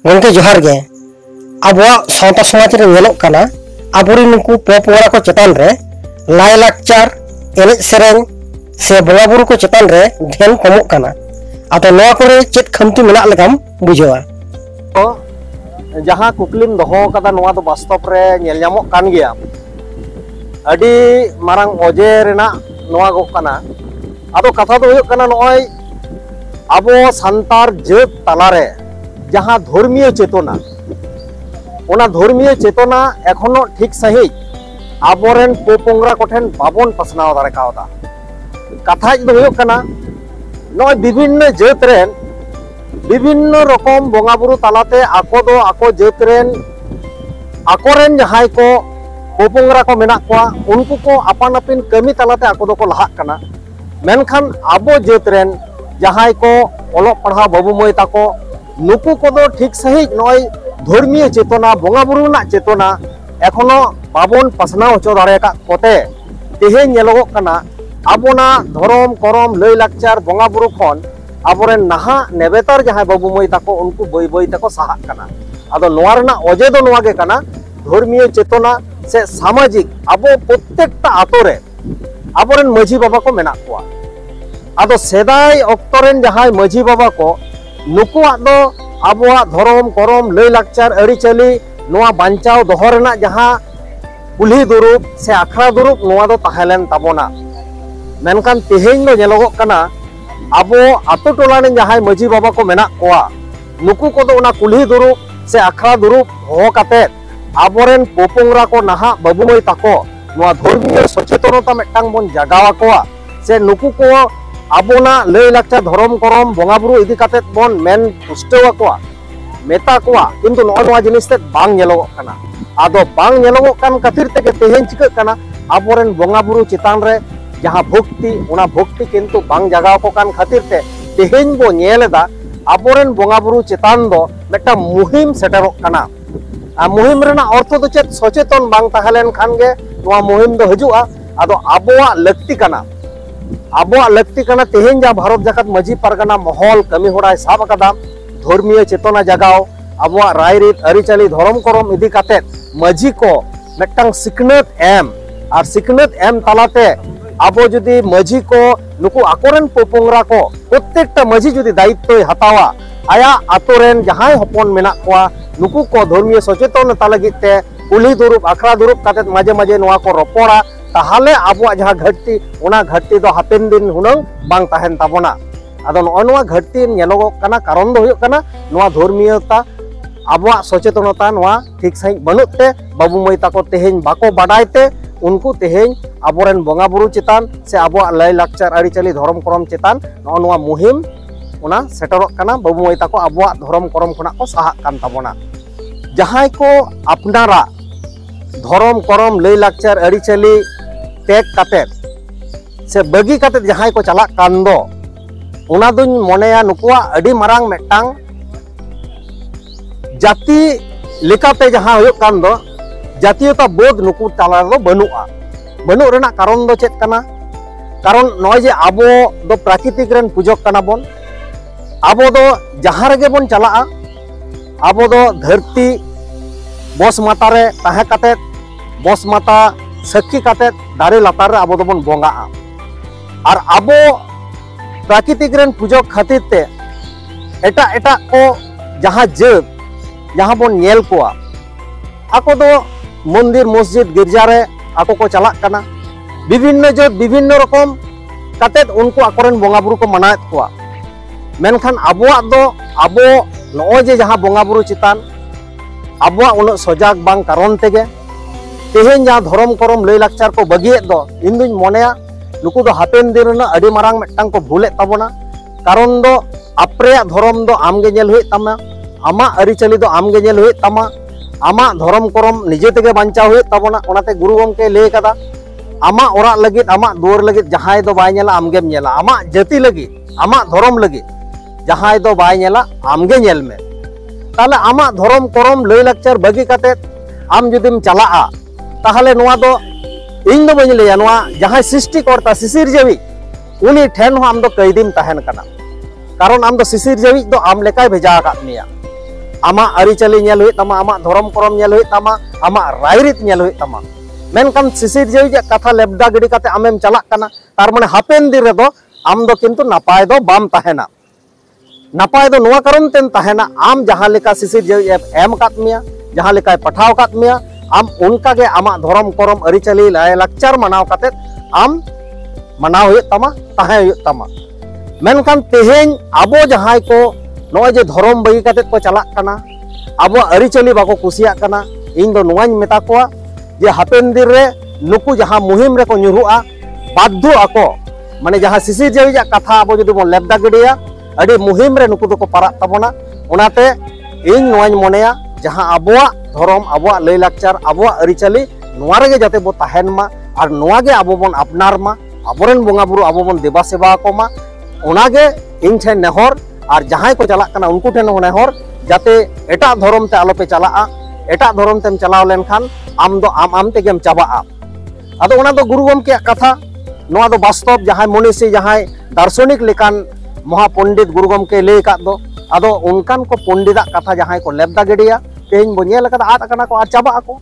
गंके जोहार गे आबुआ सावता समाज रे नेलोक काना आबुरी नुकु पोपोरा को चेतान रे लाय लाक्चार एने सेरेन से बंगा बुरु को चेतान रे ध्यान कमोक काना आतो नोआ कोरे चेत खमती मेना लेगाम बुझेवा तो जहां कुकलिम दोहो कदा नोआ दो वास्तव रे नेल ᱧᱟᱢᱚᱜ कान गया अडी मारांग ओजे रेना नोआ गो काना आदो कथा दो हुयो काना नोय आबो संतार जेत तालारे जहां धर्मीय चेतना ओना धर्मीय चेतना एखोनो ठीक सही आबोरेन पोपोंगरा कोठेन बाबन पसनाव दारे कावदा कथा दो हुयो काना नोय विभिन्न जेत रेन विभिन्न रकम बंगा बुरु तालाते आको दो आको जेत रेन आकोरेन जहाय को पोपोंगरा को मेना कोआ उनको को अपन अपन कमी तालाते आको दो को लहाक काना मेनखान आबो जेत रेन जहाय को ओलो पढ़ा बाबू मई ताको नुकु को दो ठीक सही नय धर्मीय चेतना बंगा बुरु ना चेतना एखोनो बाबन पसनाव होचो दारे का कोते तेहे नेलोगो काना आबोना धरम करम लय लाक्चार बंगा बुरु खन आबोरेन नाहा नेबेतार जहाय बाबू मई ताको उनको बई बई ताको साहाक काना आदो नोआ रेना ओजे दो नोआ गे काना धर्मीय चेतना से सामाजिक आबो प्रत्येकटा आतो रे आबोरेन माझी बाबा को मेना कोआ आदो सेदाय अक्तरेन जहाय माझी बाबा को नुकुआ दो आबोआ धरम करम लय लाक्चार अड़ी चली नोआ बांचाव दोहो रेना जहां कुल्ही दुरुब से आखड़ा दुरुब नोआ दो ताहेलेन ताबोना मेनखान तेहेñ दो नेलोगो काना आबो आतो टोला ने जहाय माझी बाबा को मेना कोआ नुकु को दो ओना कुल्ही दुरुब से आखड़ा दुरुब हो काते आबोरेन पोपोंगरा को नाहा बाबू मई ताको नोआ धर्मीय सचेतनता मेटांग बन जागावा कोआ से नुकु को आबोना लय लाक्चार धरम करम बंगा बुरु इदी काते बन मेन पुष्टेवा कोआ मेता कोआ किंतु नोआ जिनिस ते बांग नेलोगो काना आदो बांग नेलोगो कान खातिर तेगे तेहेñ चिकाक काना आबोरेन बंगा बुरु चितान रे जहां भक्ति ओना भक्ति किंतु बांग जागाव को कान खातिर ते तेहेñ बो नेलेदा आबोरेन बंगा बुरु चितान दो मेटा मुहिम सेटेरोक काना आ मुहिम रेना अर्थ दो चेत सचेतन बांग ताहेलेन खान गे नोआ मुहिम दो हजुआ आदो आबोआ लक्ति काना आबोआ लक्ति काना तेहेñ जा भारत जाकत माझी पारगाना महल कमी होड़ाय साब अकादा धर्मीय चेतना जगाव आबोआ रायरीत अरिचाली धरम करम इदी काते माझी को मेटांग सिकनत एम और सिकनत एम तालाते आबो जुदी माझी को नुकु आकोरेन पोपोंगरा को प्रत्येकटा माझी जुदी दायित्व हतावा आया आतोरेन जहाय हपन मेना कोआ नुकु को धर्मीय सचेतनता लगिते कुली दुरुब आखड़ा दुरुब काते माजे माजे नोआ को रपोड़ा ताहले आबोआ जहां घाटती ओना घाटती दो हापेन दिन हुनंग बांग ताहेन ताबोना आदो नोआ घाटती नेलोगो काना कारण दो हुयो काना नोआ धर्मीयता आबोआ सचेतनता नोआ ठीक सही बनुते बाबू मई ताको तेहेñ बाको बाडायते उनको तेहेñ आबोरेन बंगा बुरु चितान से आबोआ लय लाक्चार अड़ी चली धरम करम चितान नोआ मुहिम ओना सेटरोक काना बाबू मई ताको आबोआ धरम करम खना को साहाक कान ताबोना जहाय को अपनारा धरम करम लय लाक्चार अड़ी चली टेक काते से बगी काते जहाय को चलाक कान दो ओना दुन मोनेया नुकुआ अड़ी मारांग मेटांग जाति लेकाते जहां हुयो कान दो जातीयता बोध नुकु ताला दो बनुआ बनु रेना कारण दो चेत काना कारण नय जे आबो दो प्राकृतिक रेन पूजक काना बोन आबो दो जहां रेगे बोन चलाआ आबो दो धरती बस माता रे ताहे काते बस माता सखी काते दारे लातार रे आबो दो बोन बोंगाआ और आबो प्राकृतिक रेन पूजक खातिर ते एटा एटा को जहां जेत जहां बोन नेल कोआ आको दो मंदिर मस्जिद गिरजा रे आको को चलाक काना विभिन्न जेत विभिन्न रकम काते उनको आकोरेन बंगा बुरु को मनाएत कोआ मेनखान आबोआ दो आबो नोय जे जहां बंगा बुरु चितान आबोआ उन सजाग बांग कारण तेगे तेहेñ जहां धरम करम लय लाक्चार को बगिएत दो इन दुñ मोनेया नुकु दो हापेन दिन रेना अड़ी मारांग मेटांग को भूलेत ताबोना कारण दो आप्रेया धरम दो आमगे नेल हुई तामा आमा अरिचाली दो आमगे नेल हुई तामा आमा धरम करम निजे तेगे बांचाव हुई ताबोना ओनाते गुरु गंके लय कदा आमा ओरा लगित आमा दुआर लगित जहाय दो बाय नेला आमगेम नेला आमा जाति लगित आमा धरम लगित जहाय दो बाय नेला आमगे नेल में ताले आमा धरम करम लय लाक्चार बगी काते आम जुदिम चलाआ ताहले नोआ दो इन दो बनी लेया नोआ जहां सृष्टि करता सिसिर जवी उनी ठेन हो आम दो कैदीम ताहेन काना कारण आम दो सिसिर जवी दो आम लेकाय भेजा आकाद मेया आमा अरिचली नेल हुई तमा आमा धर्म करम नेल हुई तमा आमा रायरीत नेल हुई तमा मेनकान सिसिर जेवी कथा लेबदा गिडी काते आमेम चलाक काना तार माने हापेन दिन रेदो आम दो किंतु नापाय दो बाम ताहेना नापाय दो नोआ कारण तेन ताहेना आम जहां लेका सिसिर जेवी एम कात मिया जहां लेका पठाव कात मिया आम उनका के आमा धर्म करम अरिचली लाय लाक्चर मनाव काते आम मनाव हुई तमा ताहे हुई तमा मेनकान तेहेन आबो जहां को नोय जे धर्म बगी काते को चलाक काना आबो अरिचली बाको कुसिया काना इन दो नोआñ मेता कोआ जे हापेन दिन रे नुकु जहां मुहिम रे को nyuruआ बाध्य आको माने जहां सिसिर जेवी कथा आबो जदि बन लेबदा गिडिया अडी मुहिम रे नुकु दो को पारा तबोना ओनाते इन नोआñ मोनेया जहां आबोआ धर्म आबोआ लय लाक्चर आबोआ अरिचली नोआ रे जाते बो ताहेन मा और नोआ गे आबो बन अपनार मा आबोरेन बोंगा बुरु आबो बन देबा सेवा को मा ओनागे इन ठे नेहर और जहां को चलाक काना उनको ठेन नेहर जाते एटा धर्म ते आलोपे चलाआ एटा धर्म तेम चलाव लेनखान आम दो आम तेगेम चाबाआ आदो ओना दो गुरु गमके कथा नोआ दो वास्तव जहां मनीषी जहां दार्शनिक लेकान महापंडित गुरु गमके लय का दो आदो उनकान को पंडिता कथा जहां को लेबदा गिडिया तेहन बो नेल कदा आद काना को आर चाबाआ को